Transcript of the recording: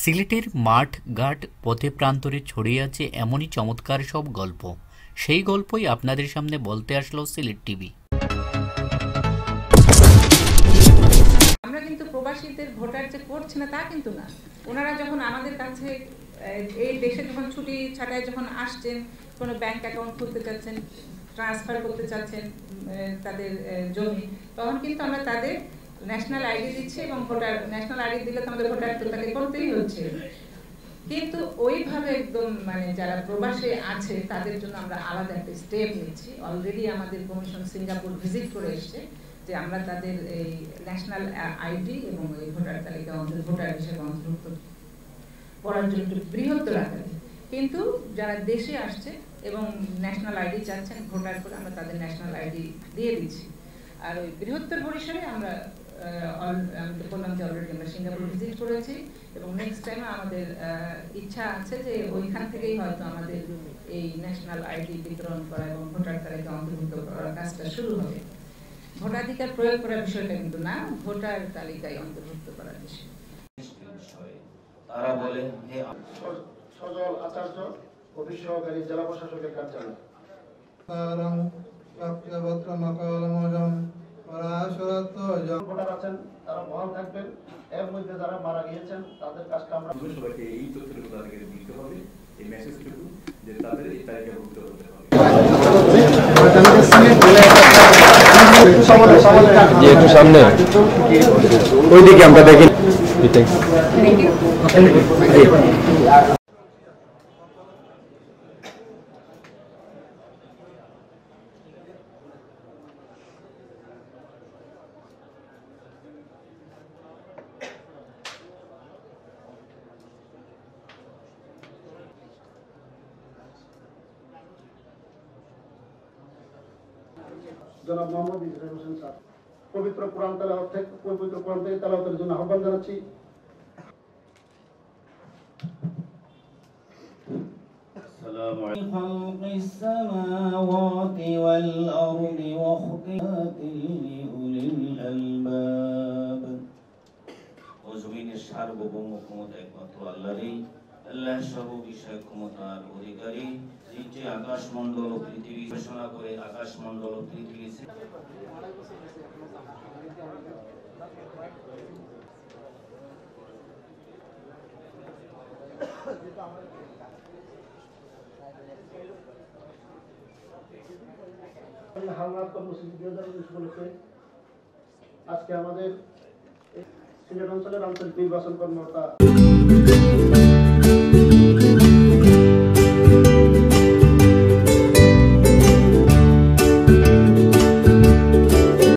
সিলেটের মাঠ ঘাট পথে প্রান্তরে ছড়িয়ে আছে এমনই চমৎকার সব গল্প। সেই গল্পই আপনাদের সামনে বলতে আসলো সিলেট টিভি। আমরা কিন্তু প্রবাসীদের ভোটার যে করছে না তা কিন্তু না। ওনারা যখন আমাদের কাছে এই দেশে যখন ছুটি ছাটায় যখন আসছেন, কোনো ব্যাংক অ্যাকাউন্ট খুলতে চাচ্ছেন, ট্রান্সফার করতে চাচ্ছেন তাদের জমি, তখন কিন্তু আমরা তাদের ন্যাশনাল আইডি দিচ্ছি এবং ভোটার ন্যাশনাল আইডি দিলে তো আমাদের ভোটার তো তাকে করতেই হচ্ছে। কিন্তু ওইভাবে একদম যারা প্রবাসে আছে তাদের জন্য আমরা আলাদা একটা স্টেপ নিচ্ছি। অলরেডি আমাদের কমিশন সিঙ্গাপুর ভিজিট করে এসছে যে আমরা তাদের এই ন্যাশনাল আইডি এবং এই ভোটার তালিকা ভোটার হিসেবে অন্তর্ভুক্ত করার জন্য বৃহত্তর আকারে, কিন্তু যারা দেশে আসছে এবং ন্যাশনাল আইডি চাচ্ছেন ভোটার করে আমরা তাদের ন্যাশনাল আইডি দিয়ে দিচ্ছি। আর ওই বৃহত্তর পরিসরে আমরা বললাম যে অলরেডি আমরা সিঙ্গাপুর ভিজিট করেছি এবং নেক্সট টাইম আমাদের ইচ্ছা আছে যে ওইখান থেকেই হয়তো আমাদের এই ন্যাশনাল আইডি বিতরণ করা এবং ভোটার তালিকা অন্তর্ভুক্ত করার কাজটা শুরু হবে। ভোটাধিকার প্রয়োগ করার বিষয়টা কিন্তু না, ভোটার তালিকায় অন্তর্ভুক্ত করার বিষয়। তারা বলেন হে সজল আচার্য, অফিস সহকারী, জেলা প্রশাসকের কার্যালয়। ভোটার আছেন তারা বহাল থাকবেন। এর মধ্যে যারা মারা গিয়েছেন তাদের কাজটা আমরা সবাইকে এই তথ্যটুকু তাদেরকে দিতে হবে, এই মেসেজটুকু যে তাদের এই তালিকাভুক্ত হতে হবে। একটু সামনে ওইদিকে আমরা দেখি। জনাব মোহাম্মদ ইসরাইল হোসেন স্যার, পবিত্র কোরআন তেলাওয়াত থেকে তেলাওয়াতের জন্য আহ্বান জানাচ্ছি। السلام عليكم خلق السماوات والأرض واختلاف لأولي الألباب وزمين সার্বভৌম ক্ষমতা একমাত্র আল্লাহরই। আল্লাহ সর্ব বিষয় ক্ষমতার অধিকারী, যে আকাশমণ্ডল ও পৃথিবী ঘোষণা করে আকাশমণ্ডল ও পৃথিবী হালনাত কর্মসূচি 2019 উপলক্ষে আজকে আমাদের সিলেট অঞ্চলের আঞ্চলিক নির্বাচন কর্মকর্তা